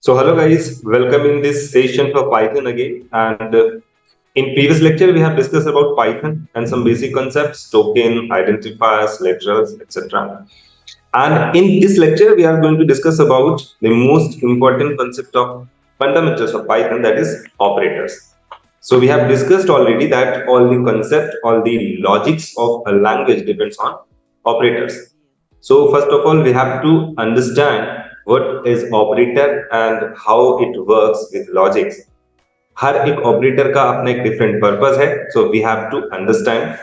So hello guys, welcome in this session for Python again. And in previous lecture, we have discussed about Python and some basic concepts, token, identifiers, literals, etc. And in this lecture, we are going to discuss about the most important concept of fundamentals of Python, that is operators. So we have discussed already that all the concept, all the logics of a language depends on operators. So first of all, we have to understand what is operator and how it works with logics. हर एक operator का अपना एक different purpose है, so we have to understand.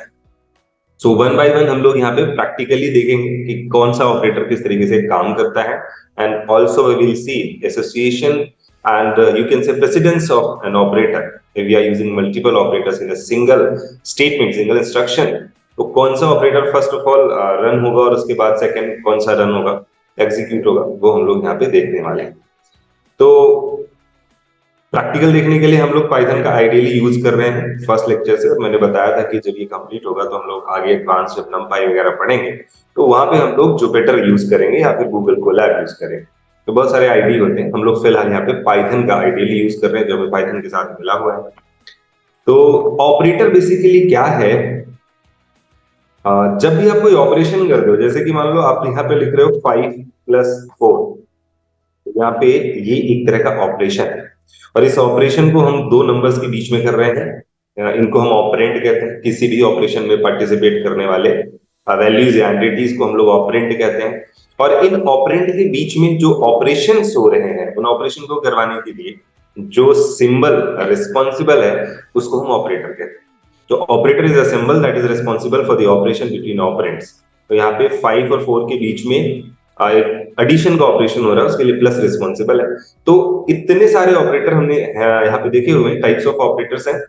So one by one हम लोग यहाँ पे practically देखेंगे कि कौन सा ऑपरेटर किस तरीके से काम करता है. And also we will see association and you can say precedence of an operator if we are using multiple operators in a single statement, single instruction. तो कौन सा operator first of all run होगा और उसके बाद second कौन सा run होगा, एग्जीक्यूट होगा, वो हम लोग यहाँ पे देखने वाले हैं. तो प्रैक्टिकल देखने के लिए हम लोग पाइथन का आइडियली यूज कर रहे हैं फर्स्ट लेक्चर से. मैंने बताया था कि जब ये कंप्लीट होगा तो हम लोग आगे एडवांस जब नमपाई वगैरह पढ़ेंगे तो वहां पे हम लोग जुपिटर यूज करेंगे या फिर गूगल कोलैब यूज करेंगे. तो बहुत सारे आईडी होते हैं, हम लोग फिलहाल यहाँ पे पाइथन का आइडियली यूज कर रहे हैं जो हमें पाइथन के साथ मिला हुआ है. तो ऑपरेटर बेसिकली क्या है? जब भी आप कोई ऑपरेशन करते हो, जैसे कि मान लो आप यहाँ पे लिख रहे हो 5+4, यहाँ पे ये एक तरह का ऑपरेशन है और इस ऑपरेशन को हम दो नंबर्स के बीच में कर रहे हैं. इनको हम ऑपरेंड कहते हैं. किसी भी ऑपरेशन में पार्टिसिपेट करने वाले वैल्यूज या एंटिटीज को हम लोग ऑपरेंड कहते हैं. और इन ऑपरेंड के बीच में जो ऑपरेशन हो रहे हैं उन ऑपरेशन को करवाने के लिए जो सिंबल रिस्पॉन्सिबल है उसको हम ऑपरेटर कहते हैं. तो operator is a symbol that is responsible for the operation between operands. तो यहाँ पे 5 और 4 के बीच में एडिशन का ऑपरेशन हो रहा है, उसके लिए प्लस रिस्पॉन्सिबल है. तो इतने सारे ऑपरेटर हमने यहाँ पे देखे हुए हैं, टाइप्स ऑफ ऑपरेटर्स हैं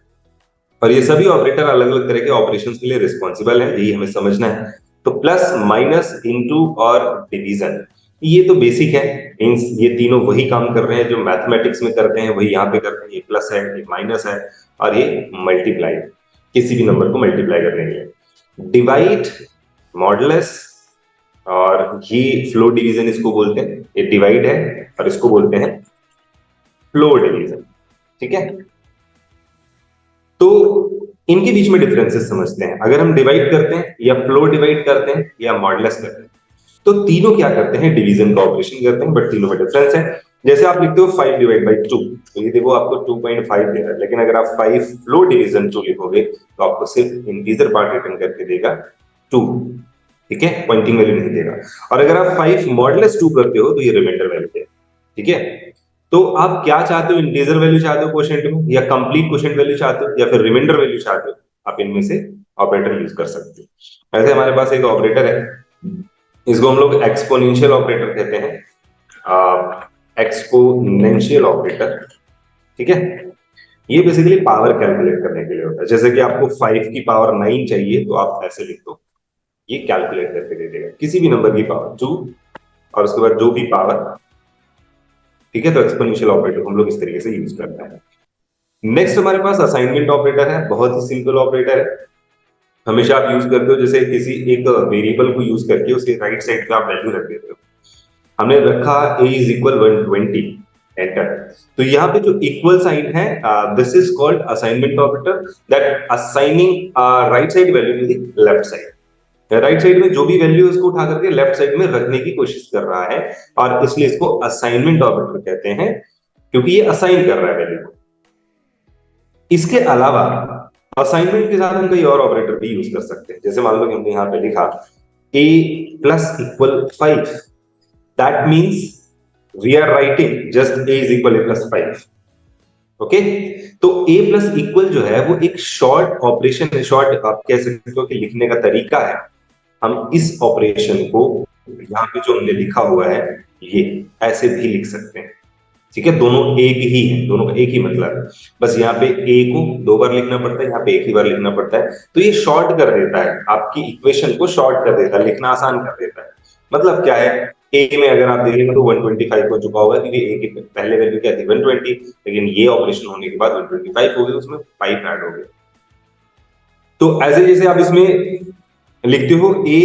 और ये सभी ऑपरेटर अलग अलग तरह के ऑपरेशंस के लिए रिस्पॉन्सिबल है, यही हमें समझना है. तो प्लस, माइनस, इनटू और डिवीजन, ये तो बेसिक है. मींस ये तीनों वही काम कर रहे हैं जो मैथमेटिक्स में करते हैं, वही यहाँ पे करते हैं. ये प्लस है, ये माइनस है और ये मल्टीप्लाई, किसी भी नंबर को मल्टीप्लाई करने के लिए. डिवाइड, मॉडुलस और ये फ्लो डिवीजन इसको बोलते हैं. ये डिवाइड है और इसको बोलते हैं फ्लो डिवीजन. ठीक है, तो इनके बीच में डिफरेंसेस समझते हैं. अगर हम डिवाइड करते हैं या फ्लो डिवाइड करते हैं या मॉडुलस करते हैं तो तीनों क्या करते हैं, डिवीजन का ऑपरेशन करते हैं, बट तीनों में डिफरेंस है. जैसे आप लिखते हो 5/2, तो ये देखो आपको 2.5 दे रहा है, लेकिन अगर आप 5 फ्लो डिवीजन 2 लिखोगे तो आपको सिर्फ इंटीजर पार्ट रिटर्न करके देगा 2. ठीक है, पॉइंटिंग वैल्यू नहीं देगा. और अगर आप 5 मॉडुलस 2 करते हो तो ये रिमाइंडर वैल्यू देगा. ठीक है, तो आप क्या चाहते हो, इंटीजर वैल्यू चाहते हो क्वोशिएंट में, या कंप्लीट क्वोशिएंट वैल्यू चाहते हो, या फिर रिमाइंडर वैल्यू चाहते हो, आप इनमें से ऑपरेटर यूज कर सकते हो. ऐसे हमारे पास एक ऑपरेटर है, इसको हम लोग एक्सपोनेंशियल ऑपरेटर कहते हैं. एक्सपोनेंशियल ऑपरेटर, ठीक है, ये बेसिकली पावर कैलकुलेट करने के लिए होता है. जैसे कि आपको 5 की पावर 9 चाहिए तो आप ऐसे लिख दो, ये कैलकुलेट करके दे देगा किसी भी नंबर की पावर 2 और उसके बाद जो भी पावर. ठीक है, तो एक्सपोनेंशियल ऑपरेटर हम लोग इस तरीके से यूज करते हैं. नेक्स्ट हमारे पास असाइनमेंट ऑपरेटर है, बहुत ही सिंपल ऑपरेटर है. हमेशा आप यूज करते हो जैसे किसी एक वेरिएबल को यूज करके उसके राइट साइड पे आप वैल्यू रख देते हो. हमने रखा a इज इक्वल 120, एंटर. तो यहाँ पे जो इक्वल साइन है, this is called assignment operator, that assigning right side value to the left side. Right side में जो भी वैल्यू है उसको उठा करके लेफ्ट साइड में रखने की कोशिश कर रहा है और इसलिए इसको असाइनमेंट ऑपरेटर कहते हैं, क्योंकि ये असाइन कर रहा है वैल्यू को. इसके अलावा असाइनमेंट के साथ हम कई और ऑपरेटर भी यूज कर सकते हैं. जैसे मान लो कि हमने यहाँ पे लिखा a plus equal 5, that means we are writing just a is equal a plus 5. Okay, तो a प्लस इक्वल जो है वो एक शॉर्ट ऑपरेशन है, शॉर्ट आप कह सकते हो कि लिखने का तरीका है. हम इस ऑपरेशन को यहाँ पे जो हमने लिखा हुआ है ये ऐसे भी लिख सकते हैं. ठीक है, दोनों एक ही है, दोनों का एक ही मतलब है. बस यहाँ पे a को 2 बार लिखना पड़ता है, यहाँ पे एक ही बार लिखना पड़ता है. तो ये शॉर्ट कर देता है, आपकी इक्वेशन को शॉर्ट कर देता है, लिखना आसान कर देता है. मतलब क्या है, a में अगर आप देखेंगे तो 125 हो चुका होगा क्योंकि a की पहले वैल्यू क्या थी 120, लेकिन ये ऑपरेशन होने के बाद 125 हो गया, उसमें 5 ऐड हो गया. तो ऐसे जैसे आप इसमें लिखते हो a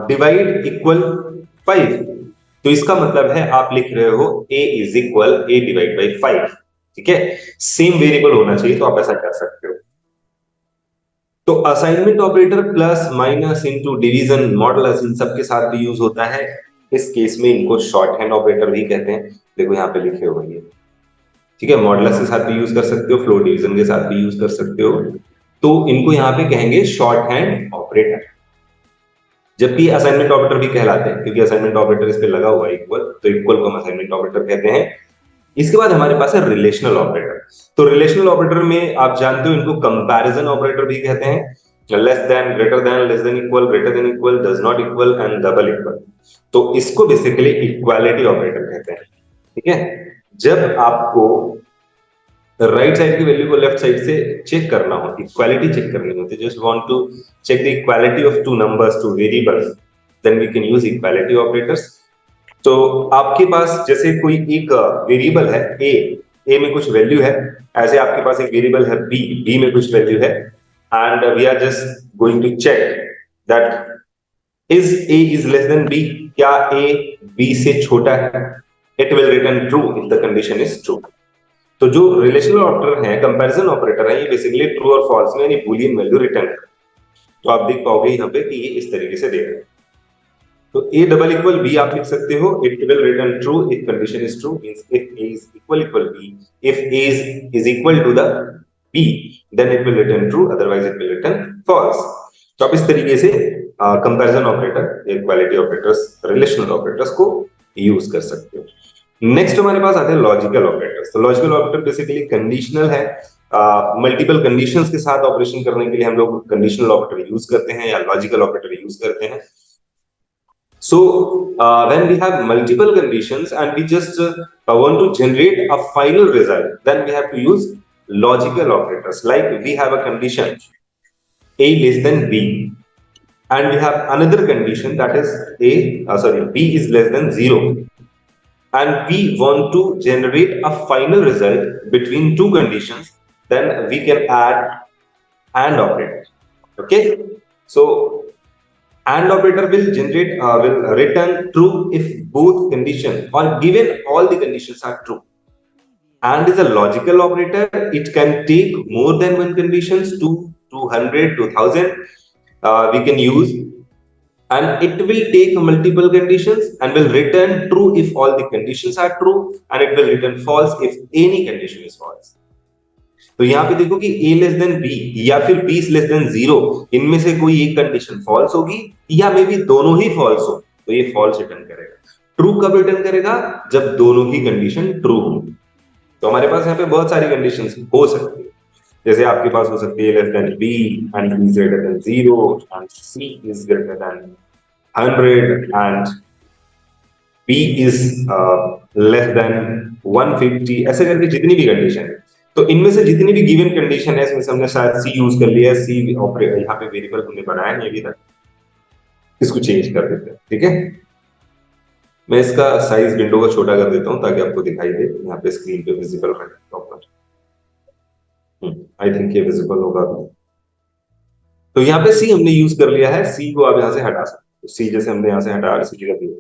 डिवाइड इक्वल 5, तो इसका मतलब है आप लिख रहे हो a is equal a divide by 5, ठीक है। सेम वेरिएबल होना चाहिए, तो आप ऐसा कर सकते हो। तो assignment operator plus minus into division modulus इन सब के साथ भी यूज होता है। इस केस में इनको शॉर्ट हैंड ऑपरेटर भी कहते हैं। देखो यहाँ पे लिखे हुए हैं, ठीक है। मॉडुलस के साथ भी यूज कर सकते हो, फ्लोर डिवीजन के साथ भी यूज कर सकते हो। तो इनको यहाँ पे कहेंगे शॉर्ट हैंड ऑपरेटर, जबकि असाइनमेंट ऑपरेटर भी कहलाते हैं, क्योंकि असाइनमेंट ऑपरेटर इस पे लगा हुआ है इक्वल, तो इक्वल को हम असाइनमेंट ऑपरेटर कहते हैं। इसके बाद हमारे पास है रिलेशनल ऑपरेटर। तो रिलेशनल ऑपरेटर में आप जानते हो इनको कंपैरिजन ऑपरेटर भी कहते हैं। Less than, greater than, less than equal, greater than equal, does not equal and double equal. तो इसको बेसिकली इक्वालिटी ऑपरेटर कहते हैं, ठीक है। जब आपको राइट साइड की वैल्यू को लेफ्ट साइड से चेक करना हो, इक्वालिटी चेक करनी होती है, just want to check the equality of two numbers, two variables, then we can use equality operators. तो आपके पास जैसे कोई एक वेरिएबल है ए में कुछ वैल्यू है, ऐसे आपके पास एक वेरिएबल है बी में कुछ वैल्यू है, and we are just going to check that is A is less than B, क्या ए बी से छोटा है। It will return true if the condition is true. तो जो रिलेशनल ऑपरेटर है, कंपैरिजन ऑपरेटर है, ये बेसिकली ट्रू और फॉल्स में यानी बूलियन वैल्यू रिटर्न करता है। तो आप देख पाओगे यहाँ पे कि ये इस तरीके से दे रहे हैं। तो a डबल इक्वल b आप लिख सकते हो, it will return true if condition is true, means if a is equal b, if a is equal to the b, then it will return true, otherwise it will return false। तो आप इस तरीके से comparison operator, equality operators, relational operators को use कर सकते हो। Next हमारे पास आते हैं लॉजिकल ऑपरेटर्स। तो लॉजिकल ऑपरेटर बेसिकली कंडीशनल है। मल्टीपल कंडीशंस के साथ ऑपरेशन करने के लिए हम लोग कंडीशनल ऑपरेटर यूज करते हैं या लॉजिकल ऑपरेटर यूज करते हैं। So when we have multiple conditions and we just want to generate a final result, then we have to use logical operators. Like we have a condition a less than b, and we have another condition that is b is less than 0, and we want to generate a final result between two conditions. Then we can add and operator. Okay, so and operator will will return true if both conditions or given all the conditions are true. And is a logical operator. It can take more than one conditions, 200, 2000 we can use, and it will take multiple conditions and will return true if all the conditions are true, and it will return false if any condition is false। तो यहाँ पे देखो कि a less than b या फिर b less than 0, इनमें से कोई एक कंडीशन फॉल्स होगी या मे बी दोनों ही फॉल्स हो, तो ये फॉल्स रिटर्न करेगा। ट्रू कब रिटर्न करेगा? जब दोनों ही कंडीशन ट्रू हो। तो हमारे पास यहाँ पे बहुत सारी कंडीशंस हो सकती है, जैसे आपके पास हो सकती है less than b and b is greater than 0 and c is greater than 100 and b is less then 150, ऐसे करके जितनी भी कंडीशन है। तो इनमें से जितनी भी गिवन कंडीशन है, इसमें से हमने शायद सी यूज कर लिया है। सी ऑपरेटर यहाँ पे वेरिएबल हमने बनाया नहीं अभी तक, इसको चेंज कर देते हैं, ठीक है। मैं इसका साइज विंडो का छोटा कर देता हूं ताकि आपको दिखाई दे, यहाँ पे स्क्रीन पे विजिबल रहे प्रॉपर। आई थिंक ये विजिबल होगा। तो यहाँ पे सी हमने यूज कर लिया है, सी को आप यहाँ से हटा सकते हो। सी जैसे हमने यहाँ से हटा सी का दिया।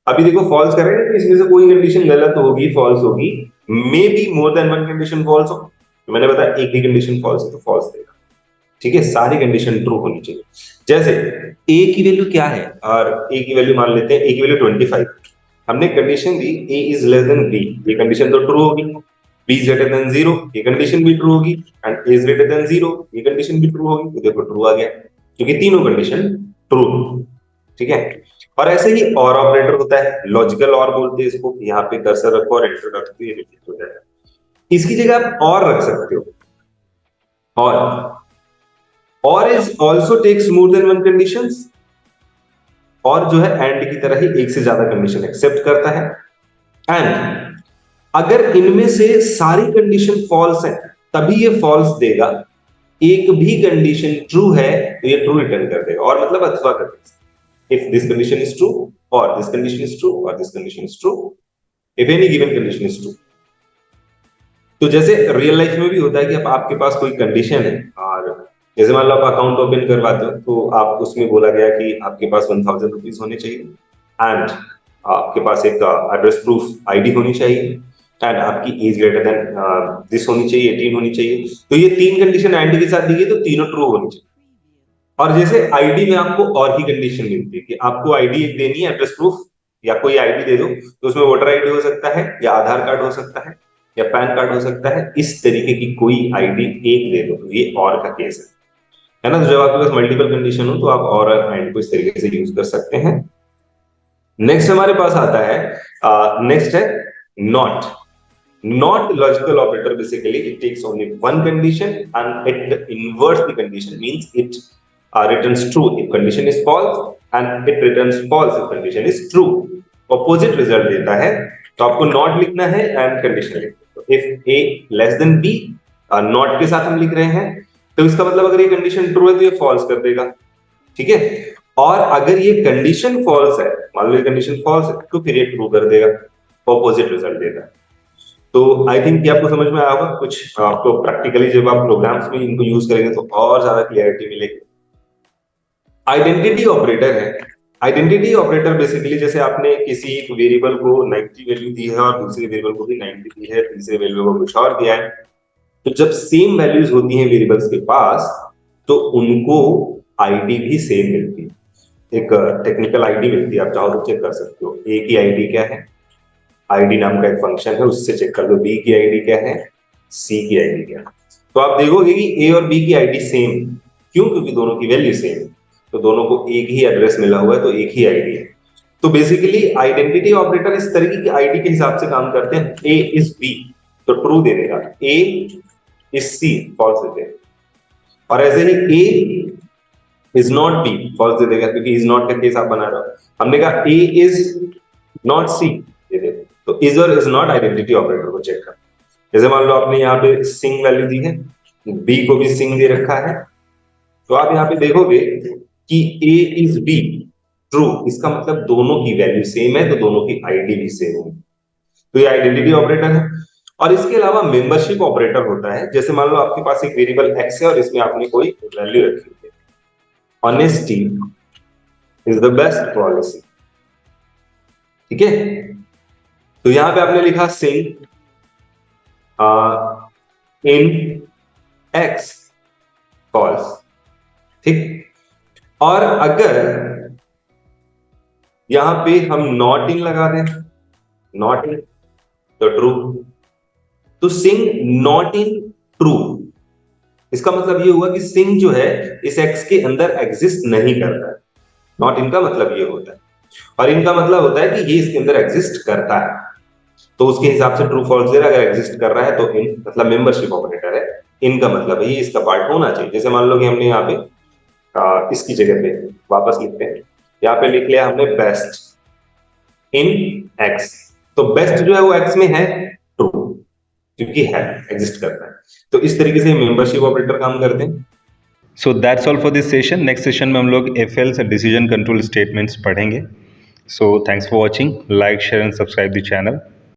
अभी देखो फॉल्स करेंगे तो इसमें से कोई कंडीशन गलत होगी, फॉल्स होगी, may be more than one condition false हो। तो मैंने बताया एक ही कंडीशन फॉल्स है तो फॉल्स देगा, ठीक है। सारी कंडीशन ट्रू होनी चाहिए। जैसे a की वैल्यू क्या है, और a की वैल्यू मान लेते हैं, a की वैल्यू 25। हमने condition the a is less then b, ये कंडीशन तो ट्रू होगी। b इज ग्रेटर देन 0, ये कंडीशन भी ट्रू होगी, and a is greater than 0, ये कंडीशन भी ट्रू होगी। तो देखो ट्रू आ गया, क्योंकि तीनों कंडीशन ट्रू, ठीक है। और ऐसे ही और ऑपरेटर होता है, लॉजिकल और बोलते हैं इसको। यहाँ पे कर्सर रखो और एंटर रखो तो ये रिपीट हो जाएगा। इसकी जगह आप और रख सकते हो, और is also takes more than one conditions, और जो है एंड की तरह ही एक से ज्यादा कंडीशन एक्सेप्ट करता है। एंड अगर इनमें से सारी कंडीशन फॉल्स है तभी ये फॉल्स देगा, एक भी कंडीशन ट्रू है तो ये ट्रू रिटर्न कर देगा, और मतलब अथवा कर देगा। If this condition is true, or this condition is true, or this condition is true, if any given condition is true। तो जैसे रियल लाइफ में भी होता है कि अब आपके पास कोई कंडीशन है, और जैसे मान लो आप अकाउंट ओपन करवाते हो तो आप उसमें बोला गया कि आपके पास 1000 रुपीज होने चाहिए, एंड आपके पास एक एड्रेस प्रूफ आईडी होनी चाहिए एंड आपकी एज ग्रेटर देन दिस होनी चाहिए, 18 होनी चाहिए। तो ये 3 कंडीशन एंड के साथ दी गई, तो तीनों ट्रू होनी चाहिए। और जैसे आईडी में आपको और भी कंडीशन मिलती है कि आपको आईडी एक देनी है, एड्रेस प्रूफ या कोई आईडी दे दो, तो उसमें वोटर आईडी हो सकता है या आधार कार्ड हो सकता है या पैन कार्ड हो सकता है, इस तरीके की कोई आईडी एक दे दो, तो ये और का केस है ना। तो जब आपके पास मल्टीपल कंडीशन हो तो आप और एंड को इस तरीके से यूज कर सकते हैं। नेक्स्ट हमारे पास आता है, नेक्स्ट है not. Not logical operator, basically it takes only one condition and it inverts the condition, means it returns true if condition is false and it returns false if condition is true। opposite result देता है। तो आपको not लिखना है and condition लिखना है। तो if a less than b, not के साथ हम लिख रहे हैं, तो इसका मतलब अगर ये कंडीशन ट्रू है तो ये फॉल्स कर देगा, ठीक है। और अगर ये कंडीशन फॉल्स है, मान लो ये कंडीशन फॉल्स है, तो फिर ये ट्रू कर देगा, ऑपोजिट रिजल्ट देगा। तो आई थिंक ये आपको समझ में आया होगा। कुछ आपको प्रैक्टिकली जब आप प्रोग्राम्स में इनको यूज करेंगे तो और ज्यादा क्लियरिटी मिलेगी। आइडेंटिटी ऑपरेटर है। आइडेंटिटी ऑपरेटर बेसिकली जैसे आपने किसी एक वेरिएबल को 90 वैल्यू दी है और दूसरे वेरिएबल को भी 90 दी है, तीसरे वेरिएबल को कुछ और दिया है, तो जब सेम वैल्यूज होती हैं वेरिएबल्स के पास तो उनको आईडी भी सेम मिलती है, एक टेक्निकल आईडी मिलती है। आप चाहो तो चेक कर सकते हो। ए की आईडी क्या है, आईडी नाम का एक फंक्शन है, उससे चेक कर लो। बी की आईडी क्या है, सी की आईडी क्या है। तो आप देखोगे कि ए और बी की आईडी सेम, क्यों? क्योंकि दोनों की वैल्यू सेम, तो दोनों को एक ही एड्रेस मिला हुआ है, तो एक ही आईडी है। तो बेसिकली आइडेंटिटी ऑपरेटर इस तरीके की आईडी के हिसाब से काम करते हैं। ए इज बी तो ट्रू दे देगा, ए इज सी फॉल्स दे देगा, और ऐसे ही ए इज नॉट बी फॉल्स दे देगा, क्योंकि इज नॉट का केस आप बना रहे हो। हमने कहा ए इज नॉट सी दे देगा। तो इज और इज नॉट आइडेंटिटी ऑपरेटर को चेक कर। जैसे मान लो आपने यहाँ पे सिंग वैल्यू दी है, बी को भी सिंग दे रखा है, तो आप यहाँ पे देखोगे कि ए इज बी ट्रू, इसका मतलब दोनों की वैल्यू सेम है, तो दोनों की आईडी भी सेम है, तो ये आइडेंटिटी ऑपरेटर है। और इसके अलावा मेंबरशिप ऑपरेटर होता है। जैसे मान लो आपके पास एक वेरिएबल एक्स है और इसमें आपने कोई वैल्यू रखी है, honesty is the best policy, ठीक है। तो यहां पे आपने लिखा सिंग इन एक्स फॉल्स, ठीक। और अगर यहां पे हम नॉट इन लगा दें, नॉट इन तो ट्रू, तो सिंग नॉट इन ट्रू, इसका मतलब ये हुआ कि सिंग जो है इस एक्स के अंदर एग्जिस्ट नहीं करता है। नॉट इन का मतलब ये होता है, और इनका मतलब होता है कि ये इसके अंदर एग्जिस्ट करता है, तो उसके हिसाब से ट्रू फॉल्स दे रहा है। अगर एग्जिस्ट कर रहा है तो इन मतलब मेंबरशिप ऑपरेटर है, इनका मतलब है ये इसका पार्ट होना चाहिए। जैसे मान लो कि हमने यहाँ पे इसकी जगह पे वापस लिखते हैं, यहाँ पे लिख लिया हमने बेस्ट इन एक्स, तो बेस्ट जो है वो एक्स में है ट्रू, क्योंकि है एग्जिस्ट करता है। तो इस तरीके से मेंबरशिप ऑपरेटर काम करते हैं। So that's all for this session. Next session में हम लोग एफएल्स डिसीजन कंट्रोल स्टेटमेंट्स पढ़ेंगे। So thanks for watching, like share and subscribe the channel.